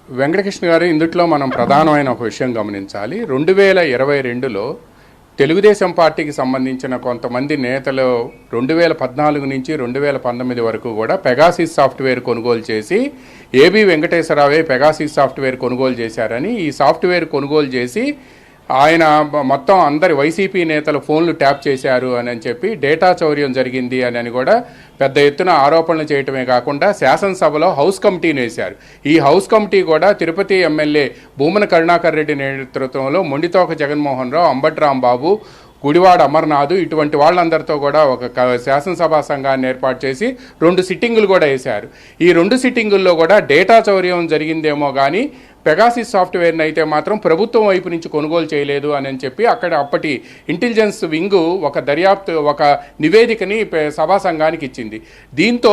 వెంకటకృష్ణ గారు, ఇందుట్లో మనం ప్రధానమైన ఒక విషయం గమనించాలి. 2022లో తెలుగుదేశం పార్టీకి సంబంధించిన కొంతమంది నేతలు 2014 నుంచి 2019 వరకు కూడా పెగాసిస్ సాఫ్ట్వేర్ కొనుగోలు చేసి ఏబి వెంకటేశ్వరరావే పెగాసిస్ సాఫ్ట్వేర్ కొనుగోలు చేశారని, ఈ సాఫ్ట్వేర్ కొనుగోలు చేసి ఆయన మొత్తం అందరి వైసీపీ నేతల ఫోన్లు ట్యాప్ చేశారు అని చెప్పి డేటా చౌర్యం జరిగింది అని కూడా పెద్ద ఎత్తున ఆరోపణలు చేయటమే కాకుండా శాసనసభలో హౌస్ కమిటీని వేశారు. ఈ హౌస్ కమిటీ కూడా తిరుపతి ఎమ్మెల్యే భూమన కరుణాకర్ రెడ్డి నేతృత్వంలో మొండితోక జగన్మోహన్ రావు, అంబటి రాంబాబు, గుడివాడ అమర్నాథ్ ఇటువంటి వాళ్ళందరితో కూడా ఒక శాసనసభా సంఘాన్ని ఏర్పాటు చేసి 2 సిట్టింగులు కూడా వేశారు. ఈ 2 సిట్టింగుల్లో కూడా డేటా చౌర్యం జరిగిందేమో కానీ పెగాసిస్ సాఫ్ట్వేర్ని అయితే మాత్రం ప్రభుత్వం వైపు నుంచి కొనుగోలు చేయలేదు అని చెప్పి అక్కడ అప్పటి ఇంటెలిజెన్స్ వింగ్ ఒక నివేదికని సభా సంఘానికి ఇచ్చింది. దీంతో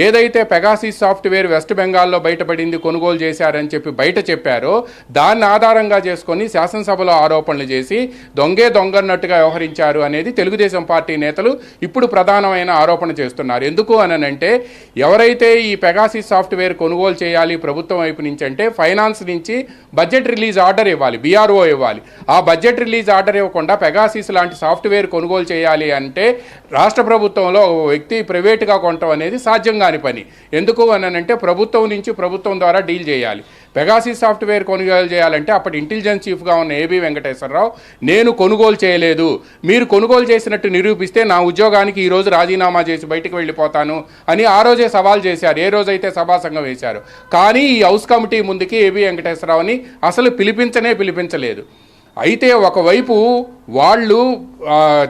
ఏదైతే పెగాసిస్ సాఫ్ట్వేర్ వెస్ట్ బెంగాల్లో బయటపడింది, కొనుగోలు చేశారని చెప్పి బయట చెప్పారో దాన్ని ఆధారంగా చేసుకొని శాసనసభలో ఆరోపణలు చేసి దొంగన్నట్టుగా వ్యవహరించారు అనేది తెలుగుదేశం పార్టీ నేతలు ఇప్పుడు ప్రధానమైన ఆరోపణ చేస్తున్నారు. ఎందుకు అనంటే, ఎవరైతే ఈ పెగాసిస్ సాఫ్ట్వేర్ కొనుగోలు చేయాలి ప్రభుత్వం వైపు నుంచి అంటే ఫైనాన్స్ నుంచి బడ్జెట్ రిలీజ్ ఆర్డర్ ఇవ్వాలి, బీఆర్ఓ ఇవ్వాలి. ఆ బడ్జెట్ రిలీజ్ ఆర్డర్ ఇవ్వకుండా పెగాసిస్ లాంటి సాఫ్ట్వేర్ కొనుగోలు చేయాలి అంటే రాష్ట్ర ప్రభుత్వంలో ఒక వ్యక్తి ప్రైవేటుగా కొనటం అనేది సాధ్యం కాని పని. ఎందుకు అనంటే ప్రభుత్వం నుంచి ప్రభుత్వం ద్వారా డీల్ చేయాలి. పెగాసిస్ సాఫ్ట్వేర్ కొనుగోలు చేయాలంటే అప్పటి ఇంటెలిజెన్స్ చీఫ్గా ఉన్న ఏబి వెంకటేశ్వరరావు, నేను కొనుగోలు చేయలేదు, మీరు కొనుగోలు చేసినట్టు నిరూపిస్తే నా ఉద్యోగానికి ఈరోజు రాజీనామా చేసి బయటకు వెళ్ళిపోతాను అని ఆ రోజే సవాల్ చేశారు, ఏ రోజైతే సభాసంఘం వేశారు. కానీ ఈ హౌస్ కమిటీ ముందుకి ఏబి వెంకటేశ్వరరావుని అసలు పిలిపించలేదు. అయితే ఒకవైపు వాళ్ళు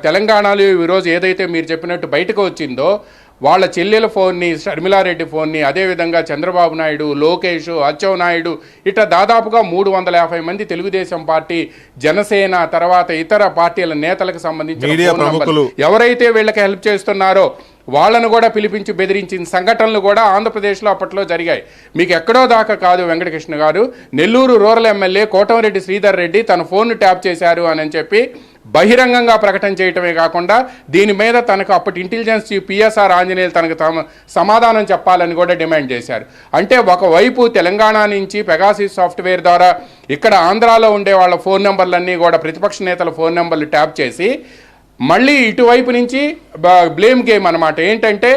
తెలంగాణలో ఈరోజు ఏదైతే మీరు చెప్పినట్టు బయటకు వచ్చిందో వాళ్ళ చెల్లెల ఫోన్ని, షర్మిలారెడ్డి ఫోన్ని, అదేవిధంగా చంద్రబాబు నాయుడు, లోకేష్, అచ్చెన్నాయుడు ఇట్లా దాదాపుగా 350 మంది తెలుగుదేశం పార్టీ, జనసేన తర్వాత ఇతర పార్టీల నేతలకు సంబంధించిన ఎవరైతే వీళ్ళకి హెల్ప్ చేస్తున్నారో వాళ్ళను కూడా పిలిపించి బెదిరించిన సంఘటనలు కూడా ఆంధ్రప్రదేశ్లో అప్పట్లో జరిగాయి. మీకు ఎక్కడో దాకా కాదు వెంకటకృష్ణ గారు, నెల్లూరు రూరల్ ఎమ్మెల్యే కోటమిరెడ్డి శ్రీధర్ రెడ్డి తన ఫోన్ను ట్యాప్ చేశారు అని చెప్పి బహిరంగంగా ప్రకటన చేయటమే కాకుండా దీని మీద తనకు అప్పటి ఇంటెలిజెన్స్ చీఫ్ పిఎస్ఆర్ ఆంజనేయులు తనకు సమాధానం చెప్పాలని కూడా డిమాండ్ చేశారు. అంటే ఒకవైపు తెలంగాణ నుంచి పెగాసిస్ సాఫ్ట్వేర్ ద్వారా ఇక్కడ ఆంధ్రాలో ఉండే వాళ్ళ ఫోన్ నెంబర్లన్నీ కూడా ప్రతిపక్ష నేతల ఫోన్ నెంబర్లు ట్యాప్ చేసి మళ్ళీ ఇటువైపు నుంచి బ్లేమ్ గేమ్ అనమాట. ఏంటంటే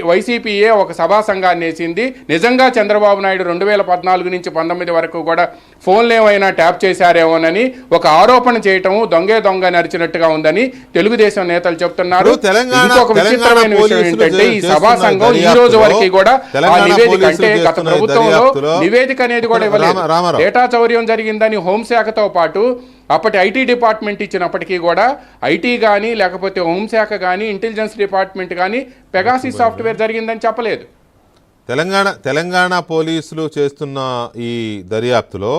వైసీపీయే ఒక సభా సంఘాన్ని వేసింది. నిజంగా చంద్రబాబు నాయుడు 2014 నుంచి 19 వరకు కూడా ఫోన్లు ఏమైనా ట్యాప్ చేశారేమోనని ఒక ఆరోపణ చేయటము దొంగ నడిచినట్టుగా ఉందని తెలుగుదేశం నేతలు చెప్తున్నారు. ఇంకొక విచిత్రమైన విషయం ఏంటంటే, ఈ సభా సంఘం ఈ రోజు వరకు కూడా ఆ నివేదిక, అంటే గత ప్రభుత్వంలో నివేదిక అనేది కూడా ఇవ్వలేదు. డేటా చౌర్యం జరిగిందని హోంశాఖతో పాటు అప్పటి ఐటీ డిపార్ట్మెంట్ ఇచ్చినప్పటికీ కూడా ఐటీ కానీ లేకపోతే హోంశాఖ కానీ ఇంటెలిజెన్స్ డిపార్ట్మెంట్ కానీ పెగాసిస్ సాఫ్ట్వేర్ జరిగిందని చెప్పలేదు. తెలంగాణ పోలీసులు చేస్తున్న ఈ దర్యాప్తులో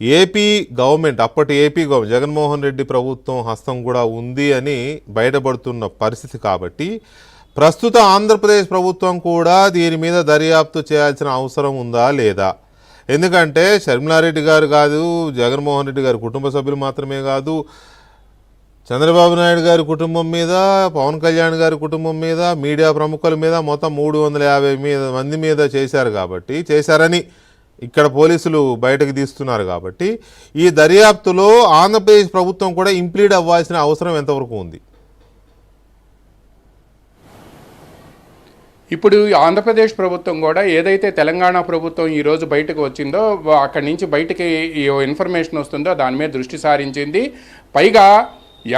ఏపీ గవర్నమెంట్, అప్పటి ఏపీ గవర్నమెంట్ జగన్మోహన్ రెడ్డి ప్రభుత్వం హస్తం కూడా ఉంది అని బయటపడుతున్న పరిస్థితి కాబట్టి ప్రస్తుత ఆంధ్రప్రదేశ్ ప్రభుత్వం కూడా దీని మీద దర్యాప్తు చేయాల్సిన అవసరం ఉందా లేదా? ఎందుకంటే షర్మిలారెడ్డి గారు కాదు, జగన్మోహన్ రెడ్డి గారి కుటుంబ సభ్యులు మాత్రమే కాదు, చంద్రబాబు నాయుడు గారి కుటుంబం మీద, పవన్ కళ్యాణ్ గారి కుటుంబం మీద, మీడియా ప్రముఖుల మీద మొత్తం 350 మంది మీద చేశారని ఇక్కడ పోలీసులు బయటకు తీస్తున్నారు. కాబట్టి ఈ దర్యాప్తులో ఆంధ్రప్రదేశ్ ప్రభుత్వం కూడా ఇంప్లీడ్ అవ్వాల్సిన అవసరం ఎంతవరకు ఉంది? ఇప్పుడు ఆంధ్రప్రదేశ్ ప్రభుత్వం కూడా ఏదైతే తెలంగాణ ప్రభుత్వం ఈరోజు బయటకు వచ్చిందో అక్కడి నుంచి బయటకి ఇన్ఫర్మేషన్ వస్తుందో దాని మీద దృష్టి సారించింది. పైగా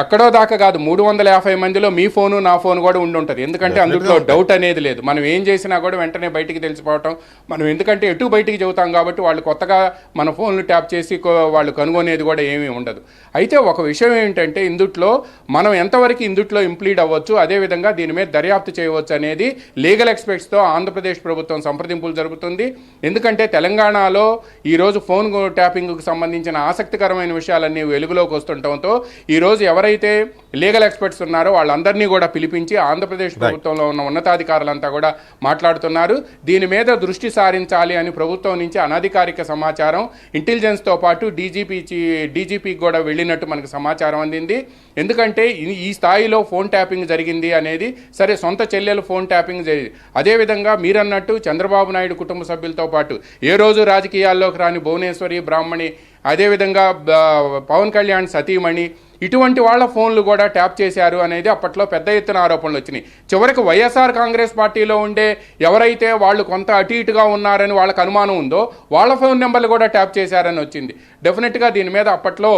ఎక్కడో దాకా కాదు, 350 మందిలో మీ ఫోను నా ఫోన్ కూడా ఉండుంటుంది. ఎందుకంటే అందులో డౌట్ అనేది లేదు. మనం ఏం చేసినా కూడా వెంటనే బయటికి తెలిసిపోవటం, మనం ఎందుకంటే ఎటు బయటికి చెబుతాం కాబట్టి వాళ్ళు కొత్తగా మన ఫోన్లు ట్యాప్ చేసి వాళ్ళు కనుగొనేది కూడా ఏమీ ఉండదు. అయితే ఒక విషయం ఏంటంటే, ఇందుట్లో మనం ఎంతవరకు ఇందుట్లో ఇంప్లీడ్ అవ్వచ్చు, అదేవిధంగా దీని మీద దర్యాప్తు చేయవచ్చు అనేది లీగల్ ఎక్స్పర్ట్స్తో ఆంధ్రప్రదేశ్ ప్రభుత్వం సంప్రదింపులు జరుపుతుంది. ఎందుకంటే తెలంగాణలో ఈరోజు ఫోన్ ట్యాపింగ్కు సంబంధించిన ఆసక్తికరమైన విషయాలన్నీ వెలుగులోకి వస్తుండటంతో ఈరోజు ఎవరైతే లీగల్ ఎక్స్పర్ట్స్ ఉన్నారో వాళ్ళందరినీ కూడా పిలిపించి ఆంధ్రప్రదేశ్ ప్రభుత్వంలో ఉన్న ఉన్నతాధికారులంతా కూడా మాట్లాడుతున్నారు. దీని మీద దృష్టి సారించాలి అని ప్రభుత్వం నుంచి అనధికారిక సమాచారం ఇంటెలిజెన్స్తో పాటు డీజీపీకి కూడా వెళ్ళినట్టు మనకు సమాచారం అందింది. ఎందుకంటే ఈ స్థాయిలో ఫోన్ ట్యాపింగ్ జరిగింది అనేది సరే, సొంత చెల్లెలు ఫోన్ ట్యాపింగ్ జరిగింది. అదేవిధంగా మీరన్నట్టు చంద్రబాబు నాయుడు కుటుంబ సభ్యులతో పాటు ఏ రోజు రాజకీయాల్లోకి రాని భువనేశ్వరి, బ్రాహ్మణి, అదేవిధంగా పవన్ కళ్యాణ్ సతీమణి, ఇటువంటి వాళ్ళ ఫోన్లు కూడా ట్యాప్ చేశారు అనేది అప్పట్లో పెద్ద ఎత్తున ఆరోపణలు వచ్చినాయి. చివరికి వైఎస్ఆర్ కాంగ్రెస్ పార్టీలో ఉండే ఎవరైతే వాళ్ళు కొంత అటు ఇటుగా ఉన్నారని వాళ్ళకి అనుమానం ఉందో వాళ్ళ ఫోన్ నెంబర్లు కూడా ట్యాప్ చేశారని వచ్చింది. డెఫినెట్గా దీని మీద అప్పట్లో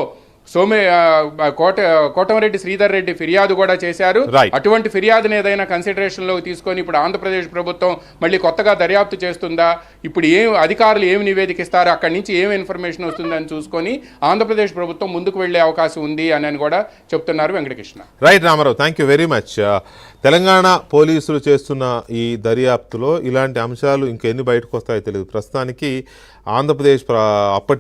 కోటమిరెడ్డి శ్రీధర్ రెడ్డి ఫిర్యాదు కూడా చేశారు. అటువంటి ఫిర్యాదుని ఏదైనా కన్సిడరేషన్లోకి తీసుకొని ఇప్పుడు ఆంధ్రప్రదేశ్ ప్రభుత్వం మళ్ళీ కొత్తగా దర్యాప్తు చేస్తుందా, ఇప్పుడు అధికారులు ఏమి నివేదిక ఇస్తారో, అక్కడి నుంచి ఏమి ఇన్ఫర్మేషన్ వస్తుందని చూసుకొని ఆంధ్రప్రదేశ్ ప్రభుత్వం ముందుకు వెళ్లే అవకాశం ఉంది అని కూడా చెప్తున్నారు Venkatakrishna. Right Ramarao, thank you very much. Telangana పోలీసులు చేస్తున్న ఈ దర్యాప్తులో ఇలాంటి అంశాలు ఇంకెన్ని బయటకు వస్తాయో తెలియదు. ప్రస్తుతానికి ఆంధ్రప్రదేశ్ అప్పటి